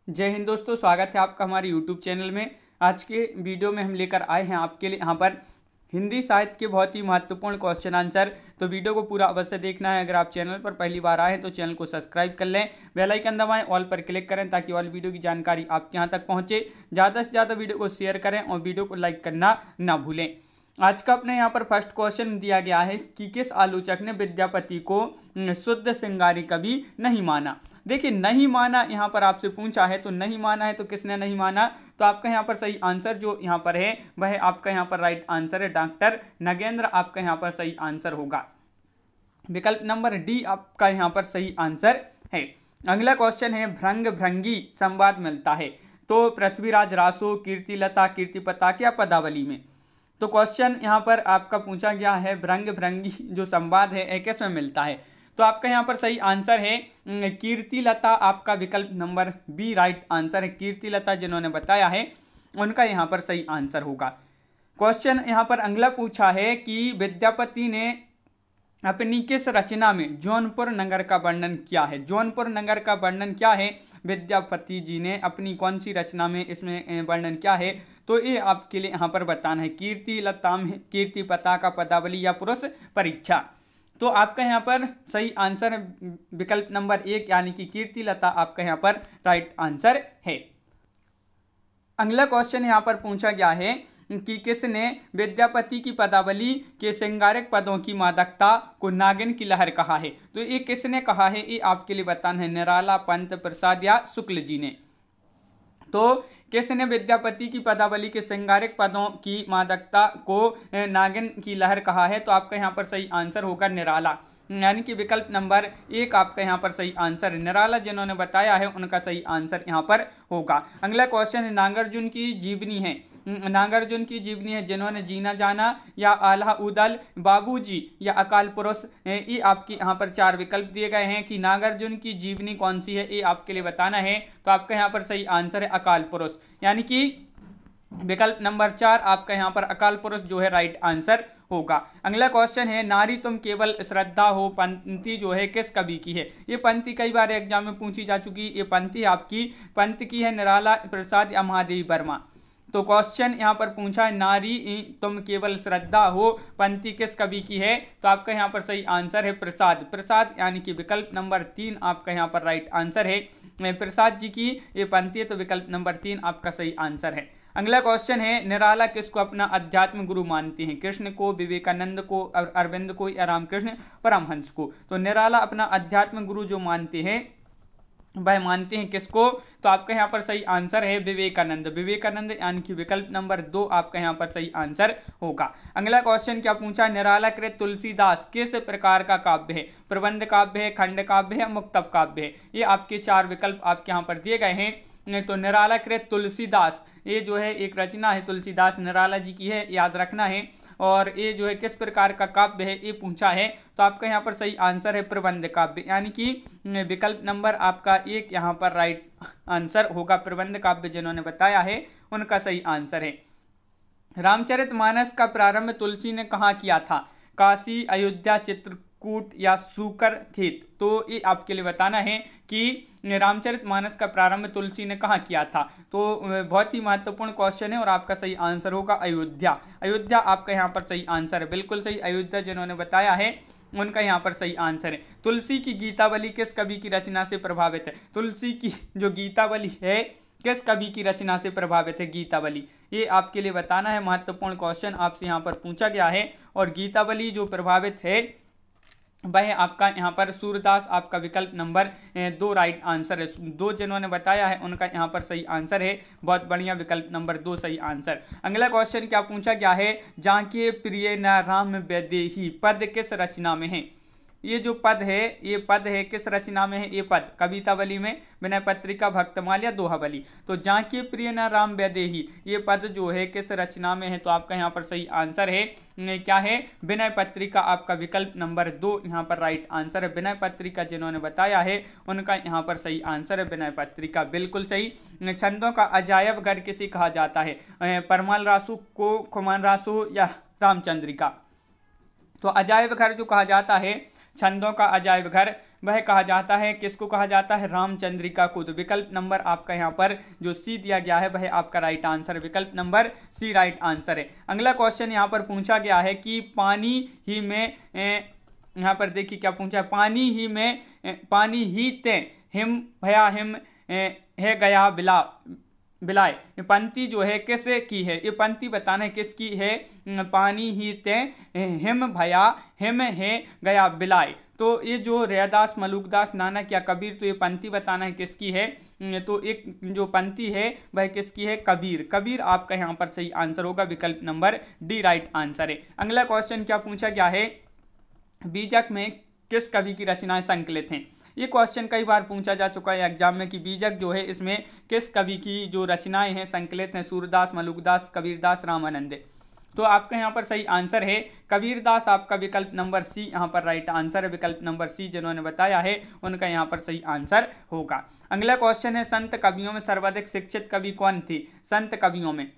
जय हिंद दोस्तों, स्वागत है आपका हमारे YouTube चैनल में। आज के वीडियो में हम लेकर आए हैं आपके लिए यहाँ पर हिंदी साहित्य के बहुत ही महत्वपूर्ण क्वेश्चन आंसर। तो वीडियो को पूरा अवश्य देखना है। अगर आप चैनल पर पहली बार आए हैं तो चैनल को सब्सक्राइब कर लें, बेल आइकन दबाएं, ऑल पर क्लिक करें ताकि ऑल वीडियो की जानकारी आपके यहाँ तक पहुँचे। ज़्यादा से ज़्यादा वीडियो को शेयर करें और वीडियो को लाइक करना ना भूलें। आज का अपने यहाँ पर फर्स्ट क्वेश्चन दिया गया है कि किस आलोचक ने विद्यापति को शुद्ध श्रृंगारी कवि नहीं माना। देखिए, नहीं माना यहाँ पर आपसे पूछा है, तो नहीं माना है तो किसने नहीं माना। तो आपका यहाँ पर सही आंसर जो यहाँ पर है वह आपका यहाँ पर राइट आंसर है डॉक्टर नगेंद्र। आपका यहाँ पर सही आंसर होगा विकल्प नंबर डी आपका यहाँ पर सही आंसर है। अगला क्वेश्चन है भृंग भृंगी संवाद मिलता है तो पृथ्वीराज रासो, कीर्तिलता, कीर्तिपता या पदावली में। तो क्वेश्चन यहाँ पर आपका पूछा गया है भृंग भृंगी जो संवाद है किस में मिलता है। तो आपका यहाँ पर सही आंसर है कीर्तिलता। आपका विकल्प नंबर बी राइट आंसर है। कीर्तिलता जिन्होंने बताया है उनका यहाँ पर सही आंसर होगा। क्वेश्चन यहाँ पर अगला पूछा है कि विद्यापति ने अपनी किस रचना में जौनपुर नगर का वर्णन किया है। जौनपुर नगर का वर्णन क्या है, विद्यापति जी ने अपनी कौन सी रचना में इसमें वर्णन किया है। तो ये आपके लिए यहाँ पर बताना है। कीर्तिलता में कीर्तिपता का पदावली या पुरुष परीक्षा। तो आपका यहाँ पर सही आंसर है विकल्प नंबर एक यानी कि कीर्तिलता आपका यहाँ पर राइट आंसर है। अगला क्वेश्चन यहाँ पर पूछा गया है कि किसने विद्यापति की पदावली के श्रृंगारिक पदों की मादकता को नागिन की लहर कहा है। तो ये किसने कहा है, ये आपके लिए बताना है। निराला, पंत, प्रसाद या शुक्ल जी ने। तो किसने विद्यापति की पदावली के श्रृंगारिक पदों की मादकता को नागिन की लहर कहा है। तो आपका यहाँ पर सही आंसर होगा निराला, यानी कि विकल्प नंबर एक आपका यहाँ पर सही आंसर है। निराला जिन्होंने बताया है उनका सही आंसर यहाँ पर होगा। अगला क्वेश्चन है नागार्जुन की जीवनी है। नागार्जुन की जीवनी है जिन्होंने जीना जाना या आल्हा उदल, बाबूजी या अकाल पुरुष। ये आपकी यहाँ पर चार विकल्प दिए गए हैं कि नागार्जुन की जीवनी कौन सी है, ये आपके लिए बताना है। तो आपका यहाँ पर सही आंसर है अकाल पुरुष, यानी कि विकल्प नंबर चार आपका यहाँ पर अकाल पुरुष जो है राइट आंसर होगा। अगला क्वेश्चन है नारी तुम केवल श्रद्धा हो पंक्ति जो है किस कवि की है। ये पंक्ति कई बार एग्जाम में पूछी जा चुकी। ये पंक्ति आपकी पंत की है निराला, प्रसाद या महादेवी वर्मा। तो क्वेश्चन यहाँ पर पूछा है नारी तुम केवल श्रद्धा हो पंक्ति किस कवि की है। तो आपका यहाँ पर सही आंसर है प्रसाद। प्रसाद यानी कि विकल्प नंबर तीन आपका यहाँ पर राइट आंसर है। प्रसाद जी की ये पंक्ति है, तो विकल्प नंबर तीन आपका सही आंसर है। अगला क्वेश्चन है निराला किसको अपना अध्यात्म गुरु मानते हैं। कृष्ण को, विवेकानंद को, अरविंद को या रामकृष्ण परमहंस को। तो निराला अपना अध्यात्म गुरु जो मानते हैं वह मानते हैं किसको। तो आपका यहाँ पर सही आंसर है विवेकानंद। विवेकानंद यानी कि विकल्प नंबर दो आपका यहाँ पर सही आंसर होगा। अगला क्वेश्चन क्या पूछा, निराला कृत तुलसीदास किस प्रकार का काव्य है। प्रबंध काव्य है, खंड काव्य है, मुक्तक काव्य है। ये आपके चार विकल्प आपके यहाँ पर दिए गए हैं। तो निराला कृत तुलसीदास ये जो है एक रचना है, तुलसीदास निराला जी की है, याद रखना है। और ये जो है किस प्रकार का काव्य है ये पूछा है। तो आपका यहाँ पर सही आंसर है प्रबंध काव्य, यानी कि विकल्प नंबर आपका एक यहाँ पर राइट आंसर होगा। प्रबंध काव्य जिन्होंने बताया है उनका सही आंसर है। रामचरितमानस का प्रारंभ तुलसी ने कहाँ किया था। काशी, अयोध्या, चित्रकूट या सूकर खेत। तो ये आपके लिए बताना है कि रामचरितमानस का प्रारंभ तुलसी ने कहाँ किया था। तो बहुत ही महत्वपूर्ण क्वेश्चन है और आपका सही आंसर होगा अयोध्या। अयोध्या आपका यहाँ पर सही आंसर है, बिल्कुल सही। अयोध्या जिन्होंने बताया है उनका यहाँ पर सही आंसर है। तुलसी की गीतावली किस कवि की रचना से प्रभावित है। तुलसी की जो गीतावली है किस कवि की रचना से प्रभावित है गीतावली, ये आपके लिए बताना है। महत्वपूर्ण क्वेश्चन आपसे यहाँ पर पूछा गया है। और गीतावली जो प्रभावित है वह आपका यहाँ पर सूरदास आपका विकल्प नंबर दो राइट आंसर है। दो जिन्होंने बताया है उनका यहाँ पर सही आंसर है। बहुत बढ़िया, विकल्प नंबर दो सही आंसर। अगला क्वेश्चन क्या पूछा गया है, जाके प्रिय न राम वैदेही पद किस रचना में है। ये जो पद है ये पद है किस रचना में है। ये पद कवितावली में, विनय पत्रिका, भक्तमाल या दोहावली। तो जाके प्रिय न राम वैदेही ये पद जो है किस रचना में है। तो आपका यहाँ पर सही आंसर है क्या है, विनय पत्रिका। आपका विकल्प नंबर दो यहाँ पर राइट आंसर है। विनय पत्रिका जिन्होंने बताया है उनका यहाँ पर सही आंसर है विनय पत्रिका, बिल्कुल सही। छंदों का अजायब घर किसे कहा जाता है। परमाल रासु को, खुमान रासु या रामचंद्रिका। तो अजायब घर जो कहा जाता है छंदों का अजायब घर वह कहा जाता है, किसको कहा जाता है, रामचंद्रिका को। तो विकल्प नंबर आपका यहाँ पर जो सी दिया गया है वह आपका राइट आंसर है, विकल्प नंबर सी राइट आंसर है। अगला क्वेश्चन यहाँ पर पूछा गया है कि पानी ही में यहाँ पर देखिए क्या पूछा है, पानी ही ते हिम भया हिम है गया बिला बिलाए। ये पंक्ति जो है किस की है, ये पंक्ति बताना है किसकी है, पानी ही ते हिम भया हिम है गया बिलाए। तो ये जो रैदास, मलुकदास, नानक या कबीर, तो ये पंक्ति बताना है किसकी है। तो एक जो पंक्ति है वह किसकी है, कबीर। कबीर आपका यहाँ पर सही आंसर होगा, विकल्प नंबर डी राइट आंसर है। अगला क्वेश्चन क्या पूछा गया है, बीजक में किस कवि की रचनाएं संकलित हैं। ये क्वेश्चन कई बार पूछा जा चुका है एग्जाम में कि बीजक जो है इसमें किस कवि की जो रचनाएं हैं संकलित हैं, सूरदास, मलुकदास, कबीरदास, रामानंद। तो आपका यहाँ पर सही आंसर है कबीरदास, आपका विकल्प नंबर सी यहाँ पर राइट आंसर है, विकल्प नंबर सी जिन्होंने बताया है उनका यहाँ पर सही आंसर होगा। अगला क्वेश्चन है, संत कवियों में सर्वाधिक शिक्षित कवि कौन थे। संत कवियों में,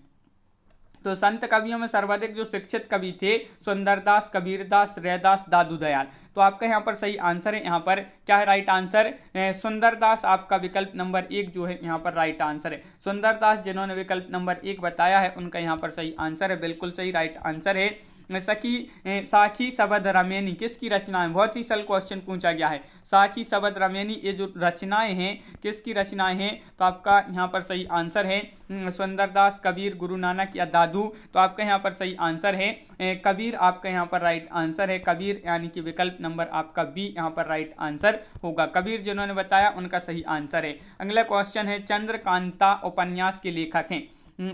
तो संत कवियों में सर्वाधिक जो शिक्षित कवि थे सुंदरदास, कबीरदास, रैदास, दादू दयाल। तो आपका यहाँ पर सही आंसर है, यहाँ पर क्या है राइट आंसर, सुंदरदास आपका विकल्प नंबर एक जो है यहाँ पर राइट आंसर है। सुंदरदास जिन्होंने विकल्प नंबर एक बताया है उनका यहाँ पर सही आंसर है, बिल्कुल सही राइट आंसर है। साखी सबद रमेनी किसकी रचनाएं, बहुत ही सरल क्वेश्चन पूछा गया है। साखी सबद रमेनी ये जो रचनाएं हैं किसकी रचनाएं हैं, तो आपका यहाँ पर सही आंसर है सुंदरदास, कबीर, गुरु नानक या दादू। तो आपका यहाँ पर सही आंसर है कबीर, आपका यहाँ पर राइट आंसर है कबीर, यानी कि विकल्प नंबर आपका बी यहाँ पर राइट आंसर होगा। कबीर जिन्होंने बताया उनका सही आंसर है। अगला क्वेश्चन है, चंद्रकांता उपन्यास के लेखक हैं।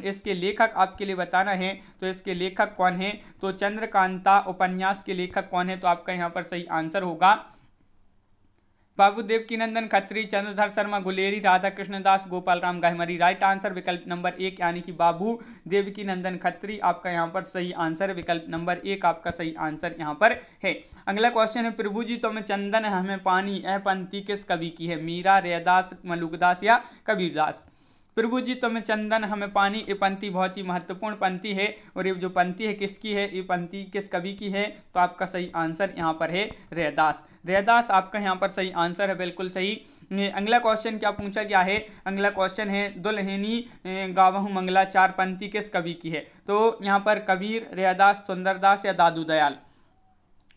इसके लेखक आपके लिए बताना है, तो इसके लेखक कौन है, तो चंद्रकांता उपन्यास के लेखक कौन है, तो आपका यहाँ पर सही आंसर होगा बाबू देवकीनंदन खत्री, चंद्रधर शर्मा गुलेरी, राधा कृष्ण दास, गोपाल राम गहमरी। राइट आंसर विकल्प नंबर एक यानी कि बाबू देवकीनंदन खत्री आपका यहाँ पर सही आंसर है, विकल्प नंबर एक आपका सही आंसर यहाँ पर है। अगला क्वेश्चन है, प्रभु जी तुम्हें चंदन हमें पानी, यह पंक्ति किस कवि की है, मीरा, रैदास, मलुकदास या कबीरदास। प्रभु जी तुम्हें चंदन हमें पानी, ये पंक्ति बहुत ही महत्वपूर्ण पंक्ति है और ये जो पंक्ति है किसकी है, ये पंक्ति किस कवि की है, तो आपका सही आंसर यहाँ पर है रैदास। रैदास आपका यहाँ पर सही आंसर है, बिल्कुल सही। अगला क्वेश्चन क्या पूछा गया है, अगला क्वेश्चन है, दुल्हनी गावहु मंगला चार पंक्ति किस कवि की है, तो यहाँ पर कबीर, रैदास, सुंदरदास या दादू दयाल।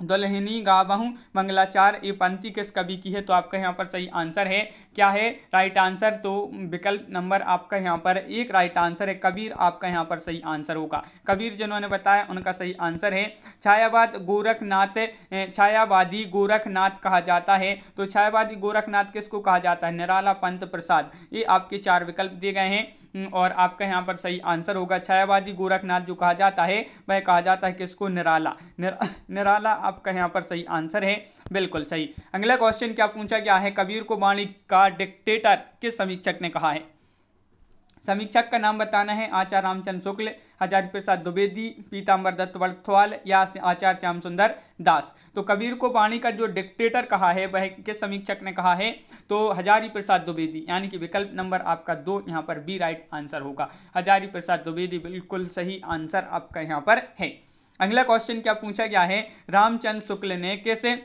दुल्हनी गावहु मंगलाचार ये पंक्ति किस कवि की है, तो आपका यहाँ पर सही आंसर है क्या है राइट आंसर, तो विकल्प नंबर आपका यहाँ पर एक राइट आंसर है कबीर, आपका यहाँ पर सही आंसर होगा। कबीर जिन्होंने बताया उनका सही आंसर है। छायावाद गोरखनाथ, छायावादी गोरखनाथ कहा जाता है, तो छायावादी गोरखनाथ किसको कहा जाता है, निराला, पंत, प्रसाद। ये आपके चार विकल्प दिए गए हैं और आपका यहाँ पर सही आंसर होगा छायावादी गोरखनाथ जो कहा जाता है वह कहा जाता है किसको, निराला। निराला आपका यहाँ पर सही आंसर है, बिल्कुल सही। अगला क्वेश्चन क्या पूछा गया है, कबीर को वाणी का डिक्टेटर किस समीक्षक ने कहा है। समीक्षक का नाम बताना है, आचार्य रामचंद्र शुक्ल, हजारी प्रसाद द्विवेदी, पीताम्बर दत्त बड़थवाल या आचार्य श्याम सुंदर दास। तो कबीर को वाणी का जो डिक्टेटर कहा है वह किस समीक्षक ने कहा है, तो हजारी प्रसाद द्विवेदी, यानी कि विकल्प नंबर आपका दो यहाँ पर बी राइट आंसर होगा। हजारी प्रसाद द्विवेदी बिल्कुल सही आंसर आपका यहाँ पर है। अगला क्वेश्चन क्या पूछा गया है, रामचंद्र शुक्ल ने कैसे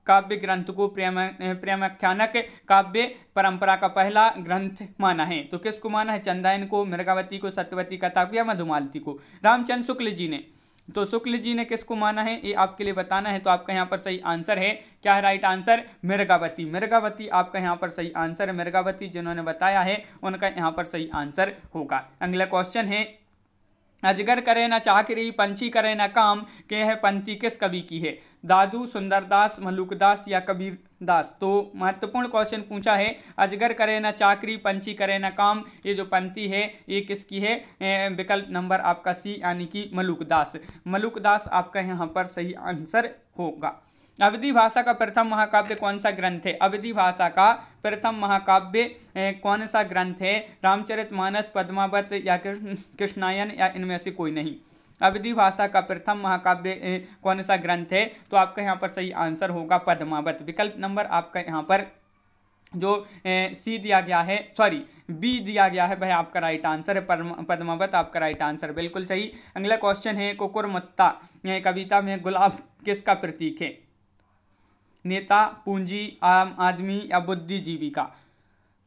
काव्य ग्रंथ को प्रेमाख्यानक काव्य परंपरा का पहला ग्रंथ माना है, तो किसको माना है, चंदायन को, मृगावती को, सत्यवती कथा को या मधुमालती को। रामचंद्र शुक्ल जी ने, तो शुक्ल जी ने किसको माना है ये आपके लिए बताना है, तो आपका यहाँ पर सही आंसर है क्या है राइट आंसर, मृगावती। मृगावती आपका यहाँ पर सही आंसर है, मृगावती जिन्होंने बताया है उनका यहाँ पर सही आंसर होगा। अगला क्वेश्चन है, अजगर करे न चाकरी, पंछी करे न काम, के है पंक्ति किस कवि की है, दादू, सुंदरदास, मलुकदास या कबीरदास। तो महत्वपूर्ण क्वेश्चन पूछा है, अजगर करे न चाकरी, पंछी करे न काम, ये जो पंक्ति है ये किसकी है, विकल्प नंबर आपका सी यानी कि मलुकदास। मलुकदास आपका यहाँ पर सही आंसर होगा। अवधी भाषा का प्रथम महाकाव्य कौन सा ग्रंथ है, अवधी भाषा का प्रथम महाकाव्य कौन सा ग्रंथ है, रामचरितमानस, पद्मावत या कृष्णायन या इनमें से कोई नहीं। अवधी भाषा का प्रथम महाकाव्य कौन सा ग्रंथ है, तो आपका यहाँ पर सही आंसर होगा पद्मावत। विकल्प नंबर आपका यहाँ पर जो सी दिया गया है, सॉरी बी दिया गया है वह आपका राइट आंसर है, पद्मावत आपका राइट आंसर बिल्कुल सही। अगला क्वेश्चन है, कुकुरमुत्ता कविता में गुलाब किसका प्रतीक है, नेता, पूंजी, आम आदमी या बुद्धिजीवी का।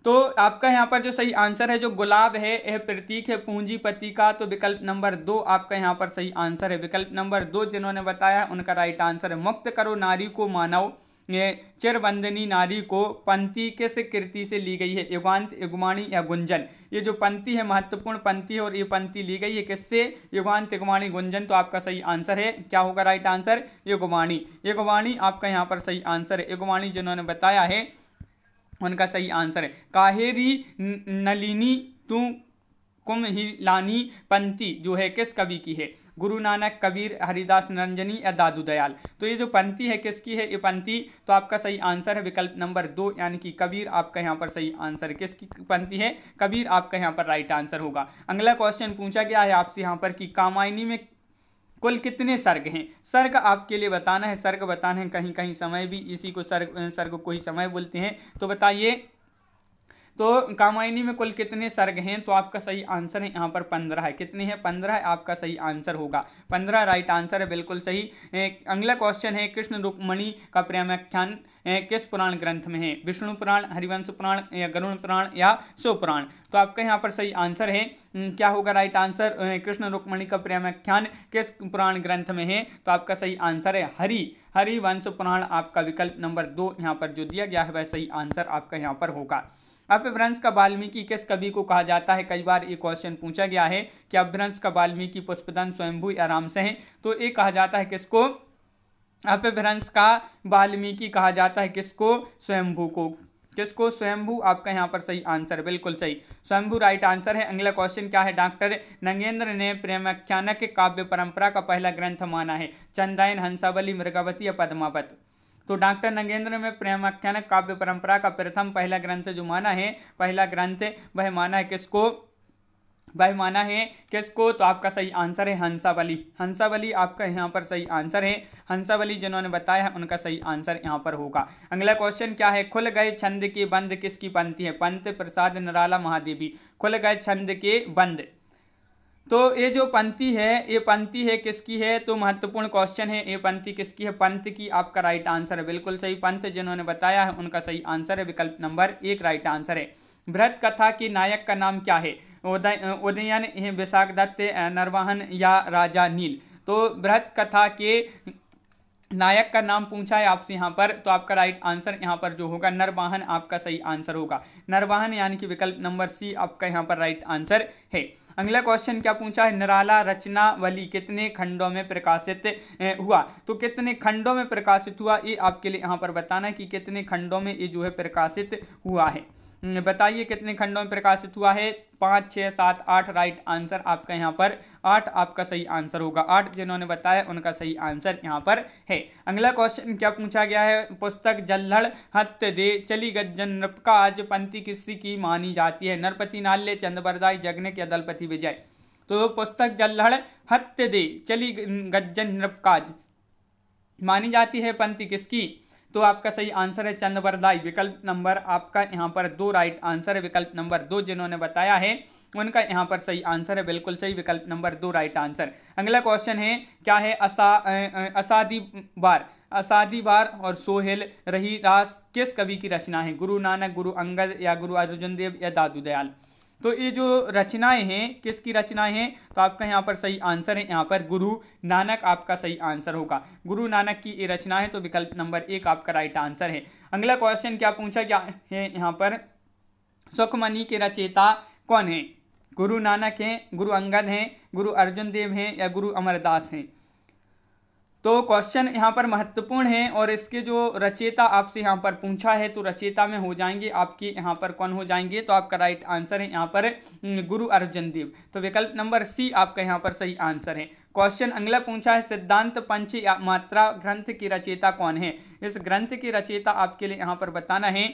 तो आपका यहाँ पर जो सही आंसर है, जो गुलाब है यह प्रतीक है पूंजीपति का, तो विकल्प नंबर 2 आपका यहाँ पर सही आंसर है। विकल्प नंबर 2 जिन्होंने बताया उनका राइट आंसर है। मुक्त करो नारी को मानव, ये चिरबंदनी नारी को पंक्ति किस कृति से ली गई है? युगांत, युग्माणी या गुंजन। ये जो पंक्ति है महत्वपूर्ण पंक्ति है और ये पंक्ति ली गई है किससे? युगांत, युग्माणी, गुंजन। तो आपका सही आंसर है, क्या होगा राइट आंसर? युग्माणी। युग्माणी आपका यहाँ पर सही आंसर है। युग्माणी जिन्होंने बताया है उनका सही आंसर है। काहेरी नलिनी तू कुम्हिलानी पंक्ति जो है किस कवि की है? गुरु नानक, कबीर, हरिदास, निरंजनी या दादू दयाल। तो ये जो पंक्ति है किसकी है? ये पंक्ति, तो आपका सही आंसर है विकल्प नंबर 2 यानी कि कबीर आपका यहाँ पर सही आंसर है। किसकी पंक्ति है? कबीर आपका यहाँ पर राइट आंसर होगा। अगला क्वेश्चन पूछा गया है आपसे यहाँ पर कि कामायनी में कुल कितने सर्ग हैं? सर्ग आपके लिए बताना है, सर्ग बताना है, कहीं कहीं समय भी इसी को सर्ग को ही समय बोलते हैं। तो बताइए, तो कामायनी में कुल कितने सर्ग हैं? तो आपका सही आंसर है यहाँ पर 15 है। कितने हैं? 15 है आपका सही आंसर होगा। 15 राइट आंसर है, बिल्कुल सही। अगला क्वेश्चन है कृष्ण रुक्मणी का प्रेमाख्यान किस पुराण ग्रंथ में है? विष्णु पुराण, हरिवंश पुराण या गरुड़ पुराण या शिव पुराण। तो आपका यहाँ पर सही आंसर है, क्या होगा राइट आंसर? कृष्ण रुक्मणी का प्रेमाख्यान किस पुराण ग्रंथ में है? तो आपका सही आंसर है हरिवंश पुराण। आपका विकल्प नंबर 2 यहाँ पर जो दिया गया है वह सही आंसर आपका यहाँ पर होगा। अपभ्रंश का वाल्मीकि किस कवि को कहा जाता है? कई बार ये क्वेश्चन पूछा गया है कि अपभ्रंश का वाल्मीकि, पुष्पदंत, स्वयंभू या रामसह। तो ये कहा जाता है किसको? अपभ्रंश का वाल्मीकि कहा जाता है किसको? स्वयंभू को। किसको? स्वयंभू आपका यहाँ पर सही आंसर, बिल्कुल सही, स्वयंभू राइट आंसर है। अगला क्वेश्चन क्या है? डॉक्टर नंगेंद्र ने प्रेमाख्यानक काव्य परंपरा का पहला ग्रंथ माना है? चंदायन, हंसावली, मृगावती या पद्मावत। तो डॉक्टर नंगेंद्र में प्रेमाख्यानक काव्य परंपरा का प्रथम पहला ग्रंथ जो माना है, पहला ग्रंथ वह माना है किसको? वह माना है किसको? तो आपका सही आंसर है हंसावली। हंसावली आपका यहाँ पर सही आंसर है। हंसावली जिन्होंने बताया है उनका सही आंसर यहाँ पर होगा। अगला क्वेश्चन क्या है? खुल गए छंद के बंद किसकी पंक्ति है? पंत, प्रसाद, निराला, महादेवी। खुल गए छंद के बंद, तो ये जो पंक्ति है ये पंक्ति है किसकी है? तो महत्वपूर्ण क्वेश्चन है, ये पंक्ति किसकी है? पंत की आपका राइट आंसर है, बिल्कुल सही। पंत जिन्होंने बताया है उनका सही आंसर है विकल्प नंबर 1 राइट आंसर है। बृहत कथा के नायक का नाम क्या है? उदयन, विशाखदत्त, नरवाहन या राजा नील। तो बृहत कथा के नायक का नाम पूछा है आपसे यहाँ पर, तो आपका राइट आंसर यहाँ पर जो होगा नरवाहन आपका सही आंसर होगा। नरवाहन यानी कि विकल्प नंबर सी आपका यहाँ पर राइट आंसर है। अगला क्वेश्चन क्या पूछा है? निराला रचनावली कितने खंडों में प्रकाशित हुआ? तो कितने खंडों में प्रकाशित हुआ ये आपके लिए यहाँ पर बताना है कि कितने खंडों में ये जो है प्रकाशित हुआ है। बताइए कितने खंडों में प्रकाशित हुआ है? 5, 6, 7, 8 राइट आंसर आपका यहाँ पर 8 आपका सही आंसर होगा। 8 जिन्होंने बताया उनका सही आंसर यहाँ पर है। अगला क्वेश्चन क्या पूछा गया है? पुस्तक जल्हड़ हत्य दे चली गज्जन नृपका आज पंक्ति किसी की मानी जाती है? नरपति नाल्य, चंद्रबरदाई, जगनिक या दलपति विजय। तो पुस्तक जल्हड़ हत्य दे चली गज्जन नृपकाज मानी जाती है पंक्ति किसकी? तो आपका सही आंसर है चंद्रबरदाई। विकल्प नंबर आपका यहाँ पर 2 राइट आंसर है। विकल्प नंबर 2 जिन्होंने बताया है उनका यहाँ पर सही आंसर है, बिल्कुल सही, विकल्प नंबर 2 राइट आंसर। अगला क्वेश्चन है क्या है? असादीवार और सोहेल रही रास किस कवि की रचना है? गुरु नानक, गुरु अंगद या गुरु अर्जुन देव या दादू दयाल। तो ये जो रचनाएं हैं किसकी रचनाएं हैं? तो आपका यहाँ पर सही आंसर है यहाँ पर गुरु नानक आपका सही आंसर होगा। गुरु नानक की ये रचना है, तो विकल्प नंबर 1 आपका राइट आंसर है। अगला क्वेश्चन क्या पूछा गया है यहाँ पर? सुखमणि के रचयिता कौन है? गुरु नानक हैं, गुरु अंगद हैं, गुरु अर्जुन देव हैं या गुरु अमरदास हैं। तो क्वेश्चन यहाँ पर महत्वपूर्ण है और इसके जो रचयिता आपसे यहाँ पर पूछा है तो रचयिता में हो जाएंगे आपके यहाँ पर कौन हो जाएंगे? तो आपका राइट आंसर है यहाँ पर गुरु अर्जुन देव। तो विकल्प नंबर सी आपका यहाँ पर सही आंसर है। क्वेश्चन अगला पूछा है सिद्धांत पंच या मात्रा ग्रंथ की रचयिता कौन है? इस ग्रंथ की रचयिता आपके लिए यहाँ पर बताना है,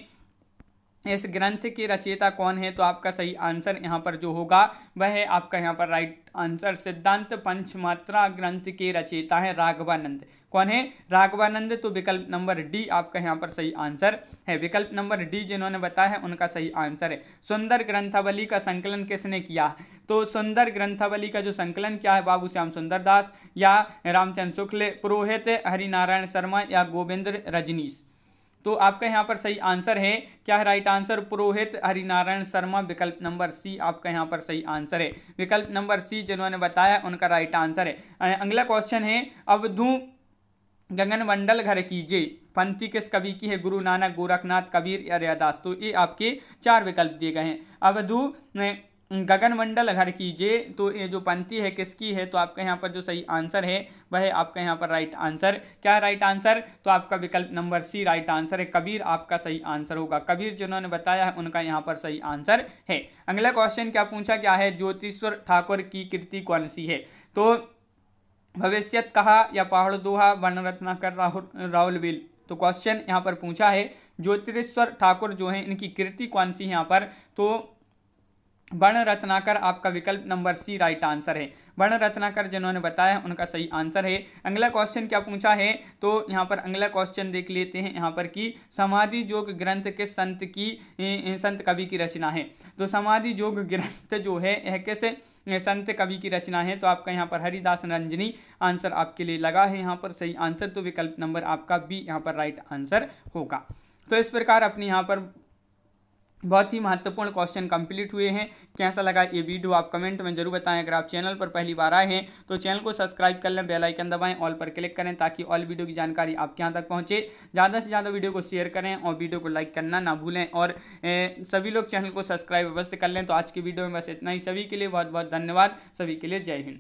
इस ग्रंथ की रचयिता कौन है? तो आपका सही आंसर यहाँ पर जो होगा वह है आपका यहाँ पर राइट आंसर सिद्धांत पंचमात्रा ग्रंथ के रचयिता है राघवानंद। कौन है? राघवानंद। तो विकल्प नंबर डी आपका यहाँ पर सही आंसर है। विकल्प नंबर डी जिन्होंने बताया है उनका सही आंसर है। सुंदर ग्रंथावली का संकलन किसने किया? तो सुंदर ग्रंथावली का जो संकलन क्या है? बाबू श्याम सुंदर दास या रामचंद्र शुक्ल, पुरोहित हरिनारायण शर्मा या गोविंद रजनीश। तो आपका यहाँ पर सही आंसर है, क्या है राइट आंसर? पुरोहित हरिनारायण शर्मा, विकल्प नंबर सी आपका यहाँ पर सही आंसर है। विकल्प नंबर सी जिन्होंने बताया उनका राइट आंसर है। अगला क्वेश्चन है, अवधू गगन मंडल घर कीजिए पंक्ति किस कवि की है? गुरु नानक, गोरखनाथ, कबीर या रैदास। तो ये आपके 4 विकल्प दिए गए हैं। अवधू गगन मंडल घर कीजिए, तो ये जो पंक्ति है किसकी है? तो आपका यहाँ पर जो सही आंसर है वह है आपका यहाँ पर राइट आंसर। क्या है राइट आंसर? तो आपका विकल्प नंबर सी राइट आंसर है। कबीर आपका सही आंसर होगा। कबीर जिन्होंने बताया है उनका यहाँ पर सही आंसर है। अगला क्वेश्चन क्या पूछा गया है? ज्योतिश्वर ठाकुर की कृति कौन सी है? तो भविष्यत कहा या पहाड़ दोहा, वर्ण रत्नाकर, राहुल बेल। तो क्वेश्चन यहाँ पर पूछा है ज्योतिश्वर ठाकुर जो है इनकी कृति कौन सी है यहाँ पर? तो वर्ण रत्नाकर आपका विकल्प नंबर सी राइट आंसर है। वर्ण रत्नाकर जिन्होंने बताया उनका सही आंसर है। अगला क्वेश्चन क्या पूछा है? तो यहाँ पर अगला क्वेश्चन देख लेते हैं यहाँ पर कि समाधि योग ग्रंथ किस संत कवि की रचना है? तो समाधि योग ग्रंथ जो है यह किस संत कवि की रचना है? तो आपका यहाँ पर हरिदास रंजनी आंसर आपके लिए लगा है यहाँ पर सही आंसर। तो विकल्प नंबर आपका बी यहाँ पर राइट आंसर होगा। तो इस प्रकार अपने यहाँ पर बहुत ही महत्वपूर्ण क्वेश्चन कंप्लीट हुए हैं। कैसा लगा ये वीडियो आप कमेंट में जरूर बताएं। अगर आप चैनल पर पहली बार आए हैं तो चैनल को सब्सक्राइब कर लें, बेल आइकन दबाएं, ऑल पर क्लिक करें ताकि ऑल वीडियो की जानकारी आपके यहाँ तक पहुंचे। ज़्यादा से ज़्यादा वीडियो को शेयर करें और वीडियो को लाइक करना ना भूलें और सभी लोग चैनल को सब्सक्राइब अवश्य कर लें। तो आज की वीडियो में बस इतना ही। सभी के लिए बहुत बहुत धन्यवाद। सभी के लिए जय हिंद।